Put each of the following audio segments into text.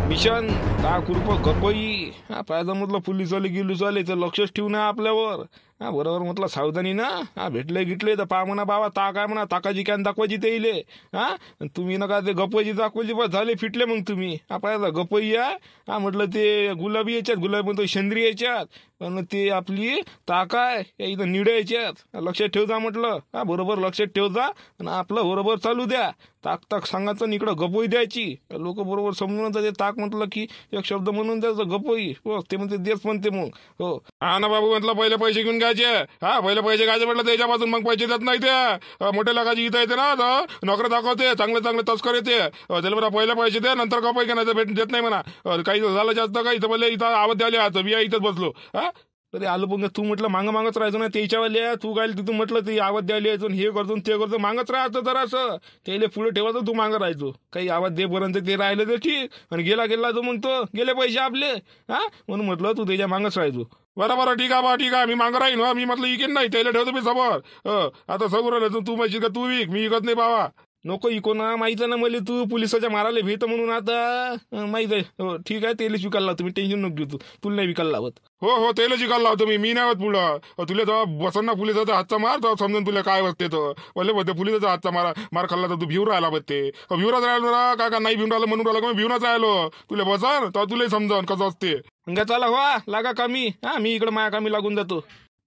Mission 10 रुपये गपई. हा पाहिजे म्हटलं पोलीस वाले गिलीस वाले तर लक्षच ठेवू ना आपल्यावर. हा बरोबर म्हटलं सावधानी ना. हा भेटले गिटले तर पहा म्हणा बाबा ता काय म्हणा ताकाची कॅन दाखवायची ते इले. हा तुम्ही नका ते गपईची दाखवायची बस झाले फिटले मग तुम्ही. हा पाहिजे गपई या. हा म्हटलं ते गुलाबी याच्यात गुलाबी म्हणतो शेंद्री याच्यात पण ते आपली ताक आहे या इथं निड्या याच्यात लक्षात ठेवजा म्हटलं. हा बरोबर लक्षात ठेवजा आणि आपलं बरोबर चालू द्या. ताक ताक सांगायचं आणि इकडं गपोई द्यायची. लोक बरोबर समजून ते ताक म्हटलं की एक शब्द म्हणून द्यायचं गपोई. हो ते म्हणते देच म्हणते मग. हो हा ना बाबू म्हटलं पहिले पैसे घेऊन घ्यायचे. हा पहिले पैसे घ्यायचे म्हटलं त्याच्यापासून मग पैसे देत नाही ते. मोठ्या लागाची इथं येते ना तर नोकरी दाखवते चांगले चांगले तस्कर येते. त्याला म्हणा पहिले पैसे दे नंतर गपोई घ्या नाही भेट देत नाही म्हणा. काही झालं जास्त का इथं पहिले इथं आवाज द्यायला आता बिया इथंच बसलो. हा तरी आलो पण तू म्हटलं मागच राहायचो ना त्याच्यावाल्या तू काय तिथून म्हटलं ते आवाज द्यायला यायचो हे करतो ते करतो मागच राहायचं जरासं त्याला पुढे ठेवायचं तू मागं राहायचो. काही आवाज देपर्यंत ते राहिलं तर ठीक आणि गेला गेला तो मग तो गेले पैसे आपले. हा म्हणून म्हटलं तू त्याच्या मागच राहायचो. बरं ठीक आहे बा ठीक आहे मी मागं राहीन. मी म्हटलं इकेन नाही त्याला ठेवतो मी समोर. आता समोर राहिलं तू माहिती का तू विक मी विकत नाही बाबा. नको इको ना माहित आहे ना मला तू पोलिसाच्या मारायला भेट म्हणून आता माहित आहे. हो ठीक आहे तेलच विकायला लावतो मी टेन्शन नको घेऊ तू तुला नाही विकायला लावत. हो तेलच विकायला लावतो मी नाही होत पुढं. तुला जेव्हा बसन ना पोलिसाचा हातचा मार तेव्हा समजून तुला काय वाटते तर बोलले बघते पोलिसाचा हातचा मार खाल्ला तर तू भिवून राहिला बघते. भिवराच राहिलो ना का नाही भिवून राहिलं म्हणून राहिलं का मी भिवूनच राहिलो. तुला बसन तेव्हा तुला समजन कसं असते. चला हो लागा कामी. हा मी इकडे माया कामी लागून जातो.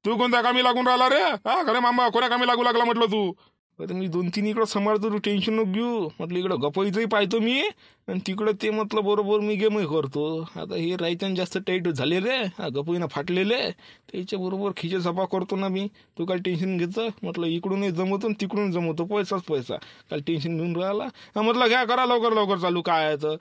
तू कोणत्या कामी लागून राहिला रे. हा खरे मामा कोण्या कामी लागू लागला म्हटलं तू. तर मी 2-3 इकडं सांभाळतो तू टेन्शन नको घेऊ म्हटलं. इकडं गपईचंही पाहतो मी आणि तिकडं ते म्हटलं बरोबर मी गेमही करतो. आता हे रायच्यान जास्त टाईट झाले रे. हा गपईनं फाटलेले त्याच्या बरोबर खिचे सफा करतो ना मी. तू काय टेन्शन घेतं म्हटलं इकडूनही जमवतो आणि तिकडून जमवतो पैसाच पैसा. काय टेन्शन घेऊन राहिला. हा म्हटलं घ्या करा लवकर लवकर चालू काय आहे तर.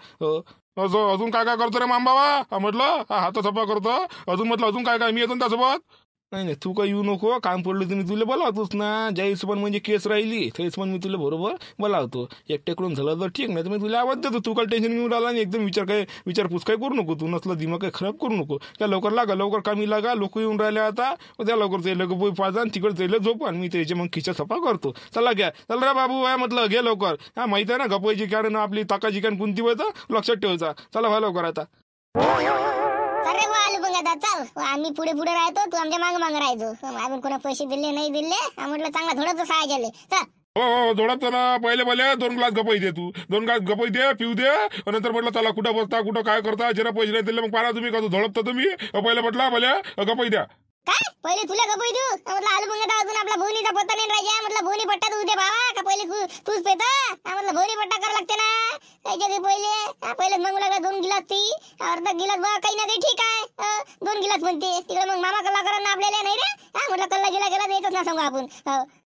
अजून काय काय करतो रे मामबाबा. म्हटलं हा हात सफा करतो अजून म्हटलं अजून काय काय मी येतो त्यासोबत. नाही तू काय येऊ नको काम पडलं तुम्ही तुला बोलावतोच ना. ज्या हिशोबाने म्हणजे केस राहिली त्या हिशोबाने मी तुला बरोबर बोलावतो. एकट्याकडून झालं तर ठीक नाही तर मी तुला आवाज देतो. तू काय टेन्शन घेऊन राहिला आणि एकदम विचारपूस काय करू नको. तू नसलं दिमाग काही खराब करू नको. त्या लवकर लागा लवकर कामी लागा. लोक येऊन राहिले आता त्या लवकर ते लग पोई पाजा आणि तिकडे त्याला झोप आणि मी त्याच्या मग खिचा सफा करतो. चला घ्या चल रे बाबू आहे म्हटलं घे लवकर. हा माहिती आहे ना गपईची कॅन आपली ताकाची कॅन कोणती होतं लक्षात ठेवायचा. चला व्हा लवकर आता. अरे वा आलू बघ आता चल आम्ही पुढे पुढे राहतो तू आमच्या माग माग राहायचो. आपण कोणा पैसे दिले नाही दिले म्हटलं चांगला थोडंच सहाय झाले. चल हो झोडत ना पहिले 2 ग्लास गपई दे. तू 2 ग्लास गपई दे पिऊ दे नंतर म्हटलं चला कुठं बसता कुठं काय करता जरा पैसे नाही दिले मग पाहा तुम्ही कसं झोडपता तुम्ही. पहिले म्हटलं भले गपई द्या. काय पहिले तुला गपई देऊ म्हटलं आलू बघ अजून आपला भोनीचा पत्ता नाही राहिला. म्हटलं भोनी पट्टा तू दे बाबा का पहिले तूच पेता. म्हटलं भोनी पट्टा करावं लागते ना त्याच्या पहिले मग लागला 2 गिलास ती अर्धा गिलास बघ काही ना काही ठीक आहे. 2 गिलास म्हणते तिकडे मग मामा कल्ला करा ना आपल्याला नाही रे. म्हटलं कल्ला गेला द्यायचंच ना सांगू आपण.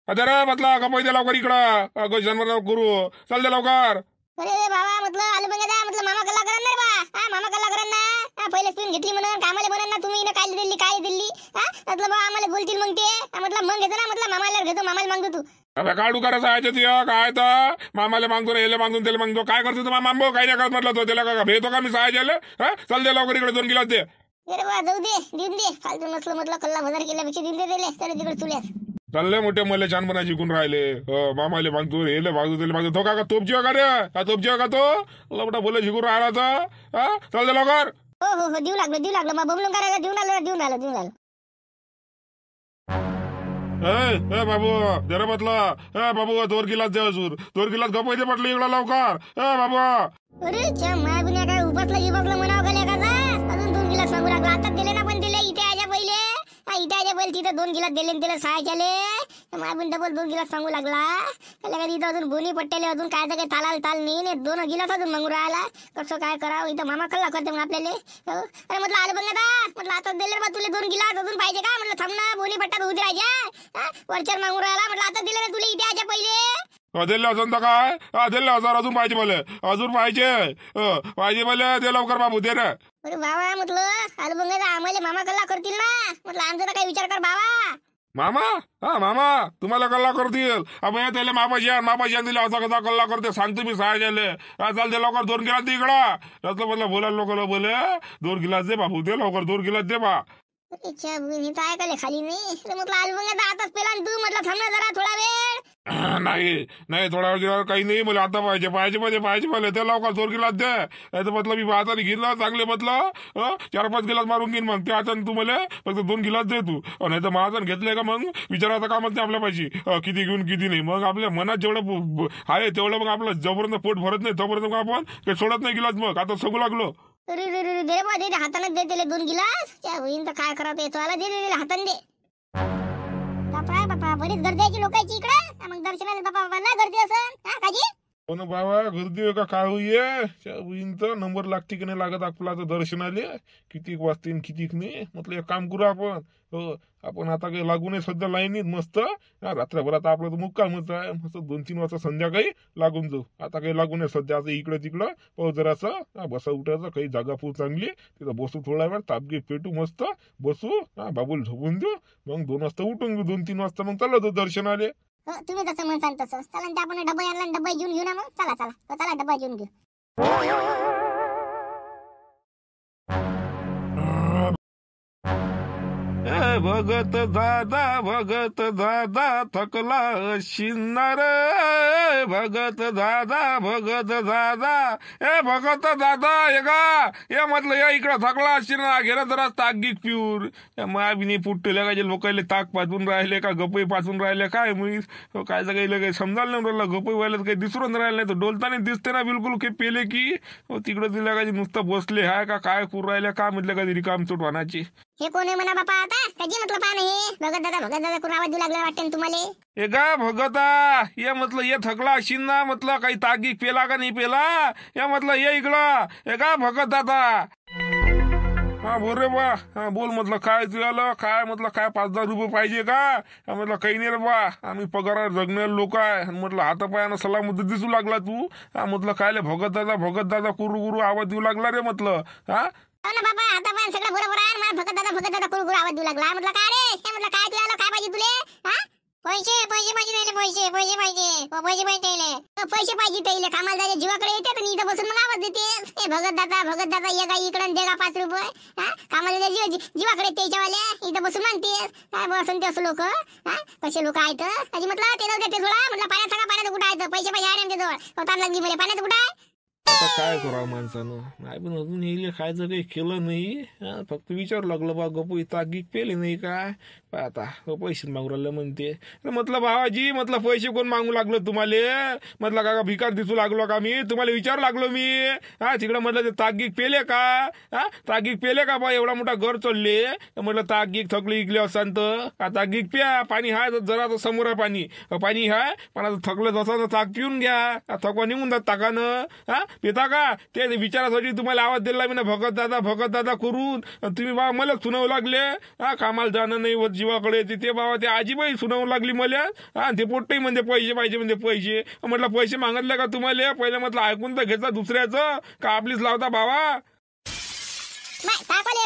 अरे म्हटलं गपई दे लवकर इकडं जन्म करू चल दे लवकर. अरे बाबा म्हटलं आलू बघ म्हटलं मामा कल्ला करा ना बा. मामा कल्ला करा ना पहिले पिऊन घेतली म्हणून कामाला म्हणून ना तुम्ही काय दिली काय दिली. म्हटलं बा आम्हाला बोलतील मग ते. म्हटलं मग घेतो ना म्हटलं मामाला घेतो मामाला मागतो तू. अबे काढू करायचं आहे तुझ्या काय तर मामाला मागतो याला मागून त्याला मागतो काय करतो तुम्हाला मामो काही नाही करत म्हटलं तो त्याला का भेटतो का मी सहाय्याला. हा चल दे लवकर इकडे 2 गिलास दे. अरे बा जाऊ दे देऊन दे फालतू नसलं म्हटलं कल्ला बाजार केल्यापेक्षा देऊन दे दिले चल तिकडे चुल्यास. चालले मोठे मले छानपणा शिकून राहिले. मामाले मागतो हेले मागतो त्याला मागतो तो का तोप जेव्हा का रे का तोप जेव्हा का तो लवटा बोले शिकून राहिला तर. हा चल दे लवकर. हो देऊ लागलो बा बबलून करायला देऊन आलो. बाबू जरा म्हटलं बाबू 2 गिलास दे अजून 2 गिलास गपई दे म्हटलं इकडं लवकर. बाबू अरे च्या माय बुन्या काय उभसला म्हणावं गेले का अजून 2 गिलास मागू लागला. आता दिले ना पण दिले इथे आजा पहिले. इथे आजा पहिले तिथे 2 गिलास दिले त्याला 6 केले. माय बुन डबल 2 गिलास मागू लागला. त्याला काय इथं अजून बोनी पट्टेले अजून काय तर काही ताल नाही 2 गिलास अजून मागू राहिला. कसं काय करावं इथं मामा कल्ला करते मग आपल्याला. अरे म्हटलं आलं बघ ना म्हटलं आता दिले बा तुला 2 गिलास अजून पाहिजे का. म्हटलं थांब ना बोनी पट्टा उद्या राजा वरच्यावर मागू राहिला. म्हटलं आता दिले ना तुला इथे आजा पहिले. दिले असं तर काय दिले हजार अजून पाहिजे मला अजून पाहिजे मला दे लवकर बाबू दे ना. अरे बाबा म्हटलं आलं बघ आम्हाला मामा कल्ला करतील ना. म्हटलं आमचा तर काही विचार कर बाबा. मामा तुम्हाला कल्ला करतील. अबे त्याला मापाशी दिले असा कसा कल्ला करते सांगतो मी सहाय्याले. चालते लवकर 2 गिलास दे इकडं. त्यातलं म्हटलं बोलायला लोक बोले 2 गिलास दे बाबू दे लवकर 2 गिलास दे बा. अच्छा काय खाली नाही म्हटलं आलं बघ आताच पेला तू म्हटलं थांब ना जरा थोडा वेळ. नाही नाही, थोडा वेळ काही नाही, मला आता पाहिजे पाहिजे पाहिजे पाहिजे पाहिजे त्या लवकर 2 गिलास द्या. नाही तर म्हटलं मी हाताने घेतला चांगले म्हटलं 4-5 गिलास मारून घेईन मग त्या हाताने तू मला फक्त 2 गिलास दे तू. नाही तर महाजन घेतलंय का मग विचारायचं कामच नाही आपल्या पाहिजे किती घेऊन किती नाही. मग आपल्या मनात जेवढं आहे तेवढं मग आपलं जोपर्यंत पोट भरत नाही तोपर्यंत आपण काही सोडत नाही गिलास. मग आता सगू लागलो. अरे रे रे दे बा, दे हाताने दे त्याला 2 गिलास. त्या होईन तर काय करत येतो आला, दे दे हाताने दे. बापा बापा बरीच गर्दी आहे लोकांची इकडे. मग दर्शनाला बापा बाबा ना गर्दी असन हा काजी. हो ना बाबा, गर्दी आहे का काय होईन तर नंबर लागते की नाही लागत आपला आता दर्शनाले. कितीक वाजते कितीक नाही. म्हटलं एक काम करू आपण. हो आपण आता काही लागू नये सध्या लाईनीत मस्त रात्रभरात आपलं तर मुक्कामच आहे. मस्त 2-3 वाजता संध्याकाळी लागून जाऊ. आता काही लागू नये सध्या. आता इकडे तिकडं पाहू जरासं बसा उठायचं काही जागा पूर चांगली तिथं बसू थोडा वेळ तापगे पेटू मस्त बसू बाबूल झोपून देऊ. मग 2 वाजता उठून घेऊ. 2-3 वाजता मग चाललो दर्शनाले. तुम्ही जसं म्हणसान तसं चला. ते आपण डबा आणला डबा घेऊन घेऊ ना. मग चला चला चला डबा घेऊन घेऊ. भगत दादा थकला शिन्नार. भगत दादा ए भगत दादा ये का ये म्हटलं या इकडं थकला शिना गेला जरा ताक गिक पिऊर. माबिनी पुट्टेल्या का जे लोकांले ताक पाचून राहिले का गपई पाचून राहिले काय मुळी काय सगळं काही समजायला नाही राहिलं. गपई व्हायला काही दिसून राहिलं नाही तर डोलताना दिसते ना बिलकुल काही पेले की तिकडं दिल्या का नुसतं बसले हाय का काय करू राहिले का म्हटलं का रिकाम चोट वानाची. हे कोण आहे म्हणा बापा आता काजी म्हटलं पहा नाही. भगत दादा कोण आवाज देऊ लागला वाटते तुम्हाला. ए गा भगता ये म्हटलं ये थकला अशीन ना म्हटलं काही तागी पेला का नाही पेला. या म्हटलं ये इकडं ए का भगत दादा. हा बोल रे बा. हा बोल म्हटलं काय तुला काय म्हटलं काय 5-10 रुपये पाहिजे का. म्हटलं काही नाही रे बा आम्ही पगारावर जगणारे लोक आहे. म्हटलं हातापायानं सलाम मुद्दे दिसू लागला तू. म्हटलं काय भगत दादा कुरू आवाज देऊ लागला रे म्हटलं. ना बाबा आता पण सगळं बरोबर आहे. मला भगत दादा कुरकुर आवाज देऊ लागला. म्हटलं काय रे हे म्हटलं काय तुला काय पाहिजे तुले. पैसे पाहिजे नाही पैसे पाहिजे त्याला कामाला जायचे जीवाकडे येते तर इथं बसून मग आवाज देते. हे भगत दादा ये का इकडे दे का 5 रुपये. कामाला जायचे जीवाकडे त्याच्यावाले इथं बसून मागते काय बसून ते असं लोक कसे लोक आहेत. अजी म्हटलं ते जाऊ देते थोडा. म्हटलं पाण्याचं कुठं आहे पैसे आहे आमच्या जवळ ताण लागली मला पाण्याचं कुठं आहे. आता काय करा माणसानं नाही पण अजून येईल खायचं काही केलं नाही. फक्त विचारू लागलं बा गपई तागीक पेले नाही काय आता पैसे मागू राहिले म्हणते. म्हटलं भावाजी म्हटलं पैसे कोण मागू लागलो तुम्हाला. म्हटलं का भिकार दिसू लागलो का मी तुम्हाला विचारू लागलो मी. तिकडं म्हटलं ते तागीक पेले का तागीक पेले का बा एवढा मोठा घर चालले. म्हटलं तागीक थकली इकले असांत तागीक प्या पाणी हाय जरा तर समोर आहे पाणी हाय पण आता थकलं जसं ताक पिऊन घ्या थकवा निघून जात ताकानं. पिता का ते विचारासाठी तुम्हाला आवाज दिला मी ना भगत दादा करून. तुम्ही बाबा मला सुनावं लागले कामाला जाणं नाही जीवाकडे ते बाबा ते आजीबाई सुनावं लागली मला. ते पोट्टही म्हणजे पैसे पाहिजे म्हणजे पैसे. म्हटलं पैसे मागितले का तुम्हाला पहिले म्हटलं ऐकून तर घेतला दुसऱ्याचं का आपलीच लावता बाबा.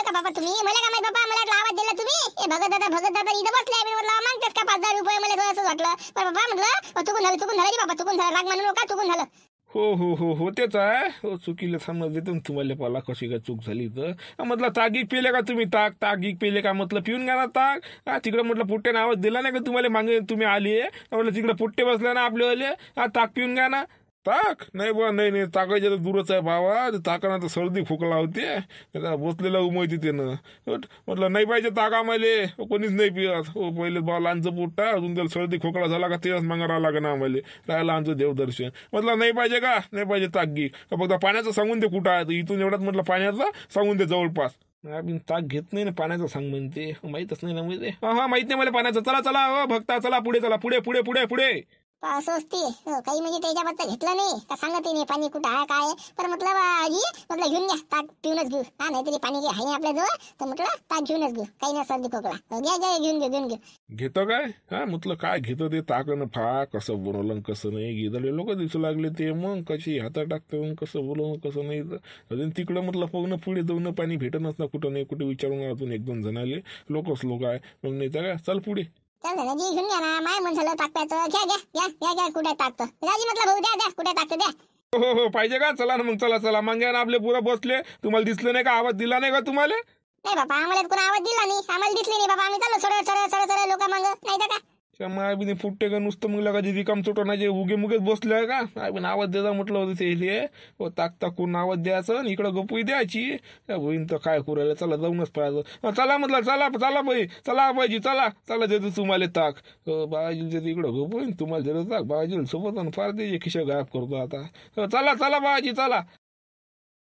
का बाबा तुम्ही मला काय माहित बाबा मला आवाज दिला तुम्ही. भगत दादा इथं बसले म्हटलं मागतेस का 5-10 रुपये मला असं वाटलं. पण बाबा म्हटलं चुकून झालं बाबा चुकून झालं राग म्हणून का चुकून झालं. हो तेच आहे. हो चुकीला समज देतो तुम्हाला पाला कशी काय चूक झाली तर. म्हटलं तागीक पेले का तुम्ही तागीक पेले का म्हटलं पिऊन घ्या ना ताक. तिकडे म्हटलं पुट्ट्याने आवाज दिला नाही का तुम्हाला मागे तुम्ही आले म्हटलं तिकडे पुट्टे बसले ना आपले ताक पिऊन घ्या ना. ताक नाही बा नाही ताकायच्या तर दूरच आहे भावा. ताकानं तर सर्दी खोकला होते बसलेला उमयते त्यानं. म्हटलं नाही पाहिजे ताक आम्हाला कोणीच नाही पियत. हो पहिले बा लहानचं पोट्टा अजून त्याला सर्दी खोकला झाला का तेच मागा राहा लागेल आम्हाला राहायला आमचं देवदर्शन. म्हटलं नाही पाहिजे का नाही पाहिजे ताक घे फक्त पाण्याचं सांगून दे कुठं आहे इथून एवढ्यात म्हटलं पाण्याचं सांगून दे जवळपास. आम्ही ताक घेत नाही ना पाण्याचं सांग म्हणते माहीतच नाही ना म्हणजे माहित नाही मला पाण्याचं. चला हो भक्ता चला पुढे चला पुढे असं असते काही म्हणजे त्याच्याबद्दल घेतलं नाही का सांगते नाही पाणी कुठं आहे काय. पण म्हटलं आजी म्हटलं घेऊन घ्या ताक पिऊनच घेऊ. नाही तरी पाणी आहे आपल्या जवळ तर म्हटलं ताक घेऊनच घेऊ काही नाही सर्दी खोकला घ्या घेऊन घेतो काय. म्हटलं काय घेतो ते ताकनं फा कसं बनवलं कसं नाही गिदले लोक दिसू लागले ते मग कशी हातात टाकतं कसं बोलवून कसं नाही. अजून तिकडं म्हटलं बघणं पुढे जाऊन पाणी भेटणच ना कुठं नाही कुठे विचारून अजून 1-2 जणाले लोक आहे मग नाही तर काय चल पुढे. जी घेऊन घ्या ना माय म्हण झालं ताकप्याचं घ्या कुठे टाकतं राजी म्हटलं भाऊ द्या कुठे टाकतं द्या. हो पाहिजे का चला ना मग चला मागे ना आपले पुरं बसले तुम्हाला दिसलं नाही का आवाज दिला नाही का तुम्हाला. नाही बाबा आम्हाला कोण आवाज दिला नाही आम्हाला दिसले नाही बाबा आम्ही चाललो सरळ लोक मागं नाही तर का. त्या मायाबीने फुटते का नुसतं मग लागा रिकाम चोटणाचे उगे मुगेच बसले आहे का मायाबीन आवाज द्यायचा म्हटलं होतं ते हो ताक करून आवाज द्यायचं आणि इकडं गप्पी द्यायची त्या बहीण तर काय करू राहिलं चला जाऊनच पाहायचं चला म्हटलं चला चला बाई चला बाईजी चला चला देतो तुम्हाला ताक बाबाजी देतो इकडं गप्पी तुम्हाला देतो ताक बाबाजी सोबत आणि फार त्याचे खिशा गायब करतो आता चला चला बाबाजी चला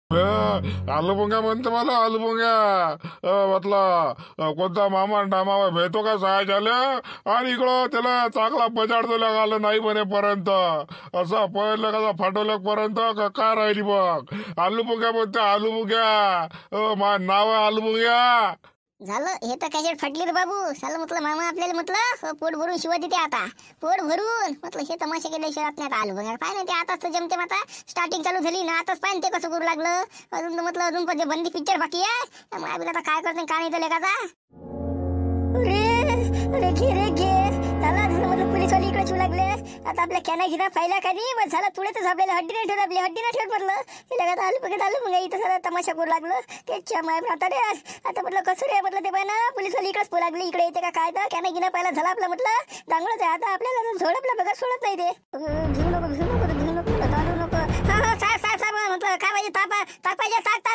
आलू पोंग्या म्हणते मला आलू पोंग्या म्हटलं कोणता मामा डामावा भेटतो का सहाय झालं आणि इकडं त्याला चांगला पजाडतो आलं नाही म्हणेपर्यंत असं पहिलं कसा फाटवल्यापर्यंत काय राहिली बघ आलू पोंग्या म्हणते आलू पोंग्या नाव आहे आलू पोंग्या झालं हे तर कॅसेट फाटली रे बाबू झालं म्हटलं मामा आपल्याला म्हटलं पोट भरून शिवा देते आता पोट भरून म्हटलं हे तमाशा केल्या शहरात नाही आलं बघा पाय ना ते आताच तर जमते आता स्टार्टिंग चालू झाली ना आताच पाय ते कसं करू लागलं अजून तर म्हटलं अजून पण बंदी पिक्चर बाकी आहे मग आता काय करते का नाही तर लेखाचा अरे घे चला झालं म्हटलं पोलीसवाली इकडे शिवू लागले आता आपल्या कॅना घेणार फायला कधी बस झालं तुळेच आपल्याला हड्डी नाही ठेवत आपली हड्डी नाही ठेवत म्हटलं हे लगात आलं मग इथं सगळं तमाशा करू लागलं त्याच्या माय आता रे आता म्हटलं कसं रे म्हटलं ते पाय ना पोलीसवाली इकडेच पू लागली इकडे येते का काय तर कॅना घेणं पाहिला झाला आपलं म्हटलं चांगलंच आहे आता आपल्याला झोडपला बघा सोडत नाही ते घेऊ नको चालू नको हा साहेब म्हटलं काय पाहिजे ताक पाहिजे ताक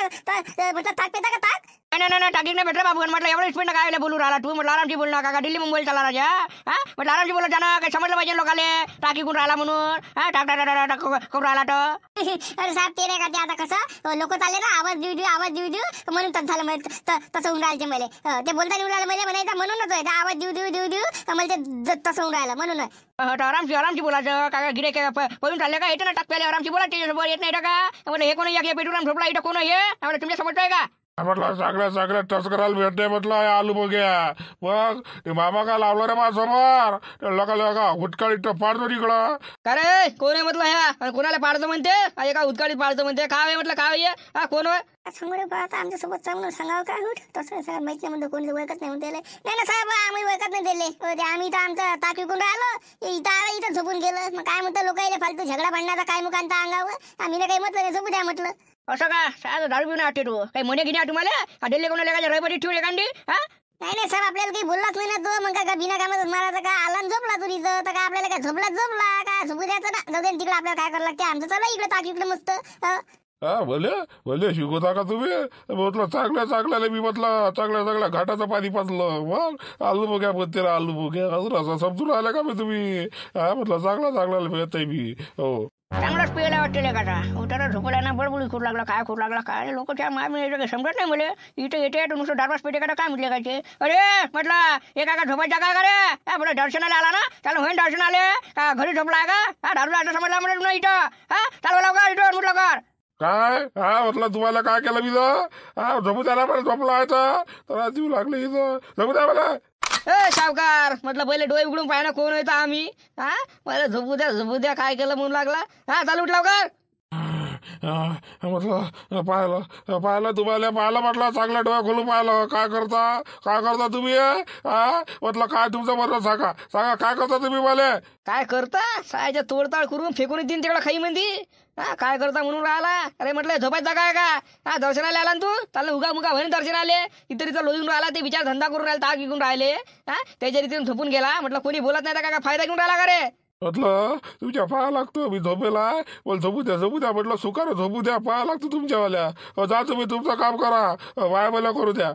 म्हटलं ताक पेता का ताक नाही टाकी नाही भेटलं बाबू म्हटलं एवढं स्पीड काय बोलू राहिला तू म्हटलं आरामची बोल नका का दिल्ली मुंबईला चालला राजा हा म्हटलं आरामची बोलत जाणं काही समजलं पाहिजे लोकाले टाकी कोण राहिला म्हणून हा टाक करून राहिला तर अरे साहेब ते नाही का ते आता कसं लोक चालले ना आवाज देऊ म्हणून तसं झालं तसं होऊन राहिलं मला ते बोलता येऊन राहिलं मला म्हणायचं म्हणूनच आहे आवाज देऊ मला ते तसं होऊन राहिलं म्हणून आरामची बोलायचं काय गिरे पळून चालले का येते ना टाकप्याला आरामची बोला त्याच्यासोबत येत नाही का म्हणजे हे कोण या पेट्रोल झोपला इथं कोण हे तुमच्या समजतोय का म्हटलं सगळ्या टस्कराला भेटते म्हटलं आलू बघ्या मग ते मामा का लावलं रे माझ्यासमोर लोका हुटकाळीत पाडतो तिकडं का रे कोण आहे म्हटलं ह्या कोणाला पाडतो म्हणते एका उदकाळीत पाडतो म्हणते काय आहे म्हटलं काय हा कोण आहे समोर पाहता आमच्यासोबत चांगलं सांगावं काय होत तसं साहेब माहिती नाही कोणी ओळखत नाही म्हणते नाही ना साहेब आम्ही ओळखत नाही दिले आम्ही इथं आमचं ताक विकून राहिलो इथं आलं इथं झोपून गेलं मग काय म्हणतं लोक फालतू झगडा भांडणाचा काय मुखांता अंगावर आम्ही काही म्हटलं नाही झोपू द्या म्हटलं असं का साहेब दारू पिऊन आटे तू काही म्हणे घेणे तुम्हाला दिल्ली कोणाला काय रविवारी ठेवले कांडी हा नाही साहेब आपल्याला काही बोललाच नाही ना तो मग काय बिना कामातच मारायचा का आला झोपला तू इथं तर काय आपल्याला काय झोपला काय झोपू द्यायचं ना जाऊ दे तिकडे आपल्याला काय करावं लागते आमचं चला इकडे ताक इकडे मस्त हा भले शिकवता का तुम्ही म्हटलं चांगल्याला मी म्हटलं चांगल्या घाटाचं पाणी पाचलं मग आलू बघ्या म्हणते आलू बघ्या अजून असं समजून राहिला का मी तुम्ही हा म्हटलं चांगल्याला भेटत आहे मी हो चांगलाच पियला वाटते का उतारा झोपला ना बडबडी खूप लागला काय लोक त्या मामी समजत नाही मला इथं येते नुसतं दारवाज पेटे का काय म्हटले काय अरे म्हटलं हे का झोपायचा काय का रे म्हटलं दर्शनाला आला ना त्याला होईन दर्शन आले का घरी झोपला का हा दारूला आता समजला म्हणलं ना इथं हा चालू लवकर इथं म्हटलं कर काय हा म्हटलं तुम्हाला काय केलं मी हा झोपू द्यायला मला झोपला आहे तर देऊ लागले इथं झोपू द्या मला सावकार म्हटलं पहिले डोळे उघडून पाहिजे कोण येतं आम्ही हा मला झोपू द्या काय केलं म्हणून लागला हा चालू उठला लवकर म्हटलं पाहिलं तुम्हाला म्हटलं चांगला डोळा खोलून पाहिलं काय करता तुम्ही हा म्हटलं काय तुमचं म्हटलं सांगा काय करता तुम्ही मला काय करता सायच्या तोडताळ करून फेकून देईन तिकडं खाई म्हणती हा काय करता म्हणून राहिला अरे म्हटलं झोपायचा काय का हा दर्शनाला आला ना तू त्याला उगा म्हणे दर्शन आले इतर लोजून राहिला ते विचार धंदा करून राहिला ताक विकून राहिले हा त्याच्या रीतीने झोपून गेला म्हटलं कोणी बोलत नाही का फायदा घेऊन राहिला का रे म्हटलं तुमच्या पाहा लागतो मी झोपेला मला झोपू द्या म्हटलं सुकार झोपू द्या पाहा लागतो तुमच्यावाल्या जा तुम्ही तुमचं काम करा वाया करू द्या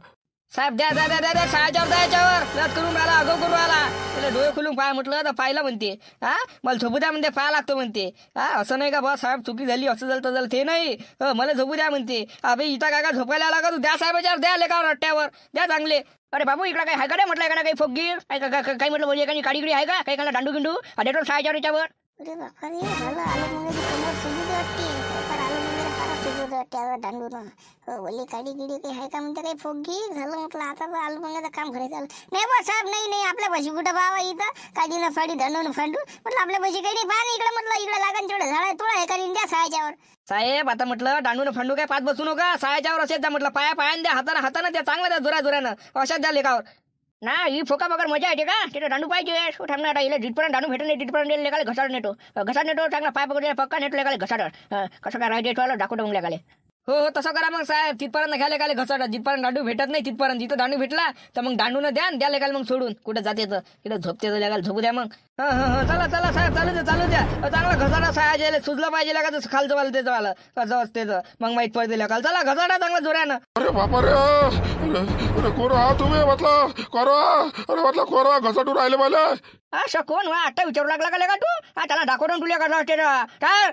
साहेब द्या सायाच्यावर द्यायच्यावर व्याज करून राहिला अगो करून राहिला त्याला डोळे खुलून पाय म्हटलं तर पाहिलं म्हणते हा मला झोपू द्या म्हणते पाहा लागतो म्हणते हा असं नाही का बा साहेब चुकी झाली असं झालं तसं ते नाही मला झोपू द्या म्हणते अबे इथं काय झोपायला आला का तू द्या साहेबाच्यावर द्या लेखावर रट्ट्यावर द्या चांगले अरे बाबू इकडे काय आहे का रे म्हटलं एखादा काही फोगीर काही म्हटलं म्हणजे एखादी काडीगिडी आहे का काही डांडू गिंडू डेटोर सायाच्यावर याच्यावर अरे बापा रे झालं आलं मुंगे कमर सुजू वाटते पण आलं मुंगे फार सुजू वाटते डांडू ना ओली काडी गिडी काही आहे का म्हणते काही फोगी झालं म्हटलं आता तर आलं मुंग्याचं काम करायचं आलं नाही बा साहेब नाही आपल्या भाजी कुठं बाबा इथं काडीनं फाडी डांडून फांडू म्हटलं आपल्या भाजी काही नाही पाहा इकडे म्हटलं इकडे लागन तेवढं झाड तोडा हे करीन द्या सायाच्यावर साहेब आता म्हटलं डांडून फंडू काय पाच बसू नका सायाच्यावर असेल द्या म्हटलं पायानं द्या हातानं द्या चांगलं द्या जोरानं अशाच द्या लेखावर ना ही फोका बगर मजा येते का तिथे डांडू पाहिजे थांबणार आता इला जिथपर्यंत डांडू भेटत नाही तिथपर्यंत लेखाले घसाड नेतो चांगला पाय पकडून पक्का नेतो लेखाले घसाड कसं काय राहायचे दाखवतो मग लेखाले हो हो तसं करा मग साहेब. तिथपर्यंत घ्यायला काय घसट, जिथपर्यंत दांडू भेटत नाही तिथपर्यंत. जिथं दांडू भेटला तर मग दांडून द्या द्या लेगाल मग सोडून. कुठं जाते तर इकडे झोपते तर लेगाल झोपू द्या मग. चला चला साहेब चालू द्या. चांगला घसाडा साहेब सुजलं पाहिजे का तसं खालचं वाला त्याचं वाला कसं असते तर मग माहित पडते लेगाल. चला घसाडा चांगला जोऱ्यानं. अरे बापा रे, अरे कोण आहात तुम्ही म्हटलं कोरवा? अरे म्हटलं कोरवा घसटून राहिले मला. असं कोण वा आता विचारू लागला का लेगा तू? त्याला दाखवून तुला कसं असते काय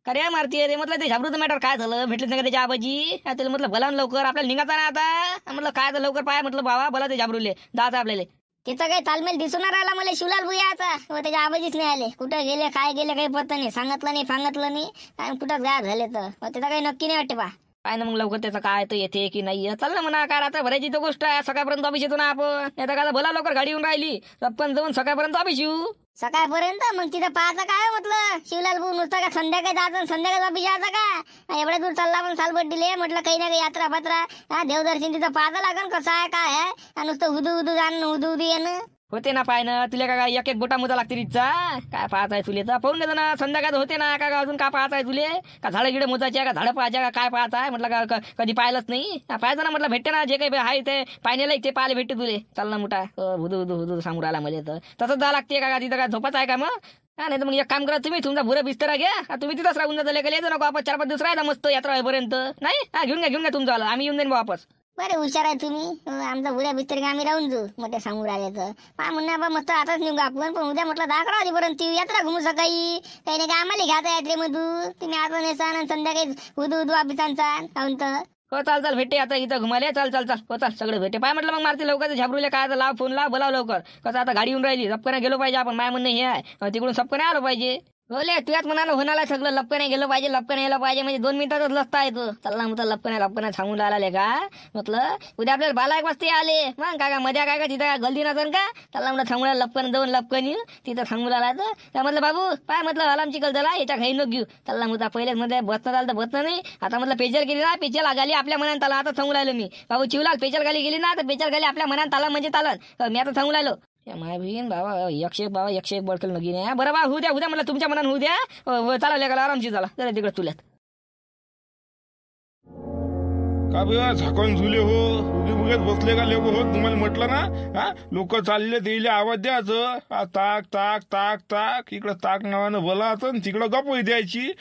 अरे मारती रे. म्हटलं ते झाबरूचं मॅटर काय झालं? भेटलं नाही का त्याच्या आबाजी? त्याला म्हटलं भला लवकर आपल्याला निघायचं ना आता. म्हटलं काय तर लवकर पाय म्हटलं बाबा भला ते झाबरूले जायचं आपल्याला. तिचा काही तालमेल दिसून राहिला मला शिवलाल भुयाचा. त्याच्या आबाजीच नाही आले. कुठं गेले काय गेले काही पत्ता नाही. सांगितलं नाही आणि कुठं गायब झाले तर त्याचा काही नक्की नाही वाटते. काय ना मग लवकर त्याचं काय तर येते की नाही चल ना म्हणा. काय आता भरायची तर गोष्ट आहे. सकाळपर्यंत ऑफिस येतो ना आपण. येतं का भला लवकर गाडी येऊन राहिली रप्पन जाऊन सकाळपर्यंत ऑफिस येऊ. सकाळपर्यंत मग तिथं पाहायचं काय म्हटलं शिवलाल भाऊ नुसता का संध्याकाळी जायचं संध्याकाळी ऑफिस यायचं का? एवढ्या दूर चालला पण सालबट दिले म्हटलं काही ना काही यात्रा पात्रा देवदर्शन तिथं पाहायचं लागेल कसं आहे काय आहे. नुसतं उदू जाणं उदू येणं होते ना पाय ना. तुला का एक एक बोटा मुदा लागते रिचा काय पाहताय तुले तर पाहून घेतो ना. संध्याकाळ होते ना का अजून काय पाहताय तुले? का झाडं गिडे मोजायचे का झाडं पाहायचे का काय पाहताय? म्हटलं का कधी पाहिलंच नाही. पाहायचं ना म्हटलं भेटते ना जे काही आहे ते पाहिलेलं ते पाहायला भेटते तुले. चाल ना मोठा हुदू सांगू राहिला मला तर तसंच जा लागते का तिथं काय झोपाच आहे का मग? नाही तर मग एक काम करा तुम्ही तुमचा भुरा बिस्तरा घ्या. तुम्ही तिथंच राहून जाता लेकर येतो नको आपण 4-5 दिवस राहायचा मस्त यात्रा होईपर्यंत. नाही घेऊन घ्या तुमचं आलं आम्ही येऊन जाईन वापस. बरे हुशार आहे तुम्ही. आमचा बुड्या बिस्तर आम्ही राहून जाऊ मोठ्या सांगू राहिल्याचं. म्हणणं मस्त आताच निघू आपण. पण उद्या म्हटलं 11 वाजेपर्यंत यात्रा घुमू सकाळी काही नाही का आम्हाला घ्यायचं यात्रेमधून. तुम्ही आता नेसान आणि संध्याकाळी उदू ऑफिसांचा काहून तर. हो चाल भेटे आता इथं घुमाले. चाल हो चाल सगळे भेटे पाय म्हटलं. मग मारते लवकर झाबरूले काय तर लाव फोन लाव बोलाव लवकर. कसं आता गाडी येऊन राहिली लपकने गेलो पाहिजे आपण. माय म्हणणं हे आहे तिकडून सबकने आलो पाहिजे. बोले तुझ्याच म्हणाला होणाला सगळं लपकने गेलं पाहिजे यायला पाहिजे म्हणजे 2 मिनिटातच लसता येतो. चला म्हटलं लपकने सांगून राहिला का म्हटलं उद्या आपल्याला 12 वाजता आले मग काय मजा काय का तिथं गलती नसन का? त्याला म्हटलं सांगून लपकन जाऊन लपकन येऊ तिथं सांगून राहिला तर म्हटलं बाबू पाय म्हटलं आलाम चिकल झाला याच्या घाई नको घेऊ. त्याला म्हटलं पहिलेच मध्ये बसणं आलं तर बसणं नाही. आता म्हटलं पेचर गेली ना पेचर गाली आपल्या मनात त्याला. आता सांगून राहिलो मी बाबू चिवलाल पेचर गाली गेली ना तर पेचर गाली आपल्या मनात ताला म्हणजे तालन. मी आता सांगून राहिलो माय बहीण बाबा 101 बडकल नगी नाही. बरं बा होऊ द्या म्हटलं तुमच्या मनात होऊ द्या. चाला लेका आरामशी झाला जरा तिकडे तुल्यात का बा झाकण झुले हो उगी बुगेत बसले का लोक हो? तुम्हाला म्हटलं ना लोक चालले ते आवाज द्यायचं. ताक ताक ताक ताक इकडं ताक नावानं बोलायचं तिकडं गप्प द्यायची.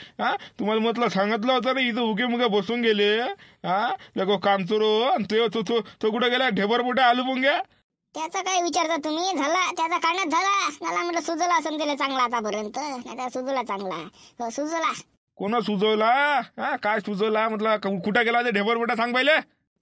तुम्हाला म्हटलं सांगितलं होतं ना इथं उगे मुगे बसून गेले लोक काम चोरो. तो कुठं गेला ढेबर मोठे आलू पोंग्या? त्याचा काय विचारता तुम्ही? झाला त्याचा काढण्यात झाला म्हटलं सुजला असं त्याला चांगला आतापर्यंत. नाही सुजला चांगला सुजला. कोणा सुजवला? काय सुजवला म्हटलं? कुठं गेला ते ढेबर मोठा सांग पहिले.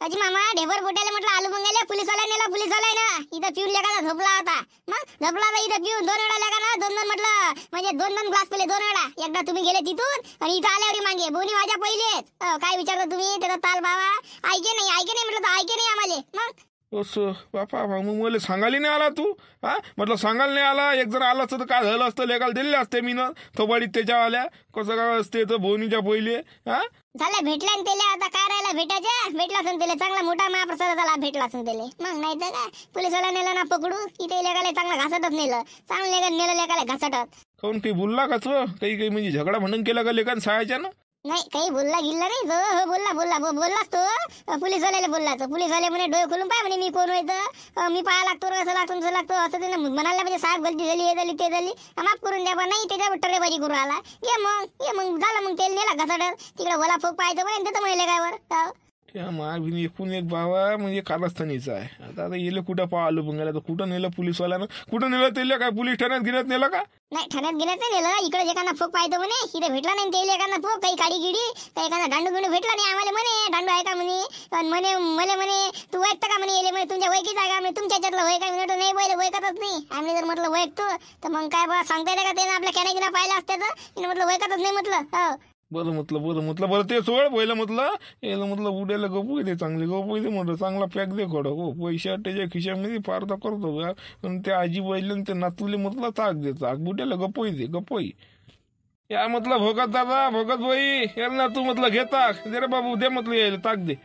अजी मामा ढेबर बोटायला म्हटलं आलू बंगायला पोलिसवाला नेला. पोलिसवाला ना इथं पिऊन लेखाचा झोपला होता. मग झोपला होता इथं पिऊन 2 वेळा लेखा ना 2 म्हटलं म्हणजे 2 ग्लास पेले 2 वेळा. एकदा तुम्ही गेले तिथून आणि इथं आल्यावर मागे बोनी माझ्या पहिलेच. काय विचारता तुम्ही? त्याचा ताल बाबा ऐके नाही म्हटलं तर ऐके नाही आम्हाला. मग असं बापा मग मला सांगायला नाही आला तू? म्हटलं सांगायला नाही आला. एक जर आला तर काय झालं असतं? लेखाला दिले असते मी ना थोबाडीत त्याच्या आल्या. कसं काय असते तर बोनीच्या पहिले झालं भेटला ना त्याला. आता काय राहिला भेटायचं? भेटला असेल त्याला चांगला मोठा महाप्रसाद झाला भेटला असेल त्याला. मग नाही तर काय पोलिसवाला नेला ना पकडू. इथे लेखाला चांगला घासटच नेलं. चांगलं नेलं लेखाला घासटत. काऊन काही बोलला का तो? काही म्हणजे झगडा म्हणून केला का लेखान शाळेच्या ना? नाही काही बोलला गिल्ला नाही तो. हो बोललाच तो. पोलिसवाल्याला बोलला तो. पोलिसवाले म्हणे डोळे खोलून पाय म्हणे मी कोण व्हायचं मी पाहा लागतो असं लागतो असं त्याने म्हणायला म्हणजे साहेब गलती झाली हे झाली ते झाली माफ करून द्या. नाही त्याच्यावर टरेबाजी करून आला. ये मग झालं मग तेल नेला घासाडत तिकडे ओला फोक पाहायचं म्हणे देतो म्हणे काय त्या महाभिन एकूण एक बाबा म्हणजे कारस्थानीचा आहे. आता येले कुठं पाहिलं बंगायला तर कुठं नेलं पोलिसवाल्यानं? कुठं नेलं त्याला? काय पोलीस ठाण्यात गिऱ्यात नेलं का? नाही ठाण्यात गेल्यात नाही नेलं. इकडे एखादा फोक पाहतो म्हणे इथे भेटला नाही तेल एखादा फोक काही काडी गिडी काही एखादा दांडू भेटला नाही आम्हाला म्हणे. दांडू आहे का म्हणे मला म्हणे तू वैकता का म्हणे येले म्हणे तुमच्या वैकीच आहे का म्हणे तुमच्या याच्यातलं वय काय म्हणतो नाही पहिले वैकतच नाही. आम्ही जर म्हटलं वैकतो तर मग काय बा सांगता येईल का त्यानं आपल्या कॅनॅगिना पाहिलं असते तर म्हटलं वैकतच नाही म्हटलं. बरं म्हटलं ते सोड पहिलं म्हटलं उद्याला गपू येते चांगली गपू येते म्हटलं चांगला पॅक दे खडक हो पैसे त्याच्या खिशामध्ये फार तर करतो का. पण त्या आजी बैल ते नातुले म्हटलं ताक दे ताक बुड्याला गपई या म्हटलं भोगत दादा भोगत बाई याल ना तू म्हटलं घे ताक दे रे बाबू दे म्हटलं यायला ताक दे.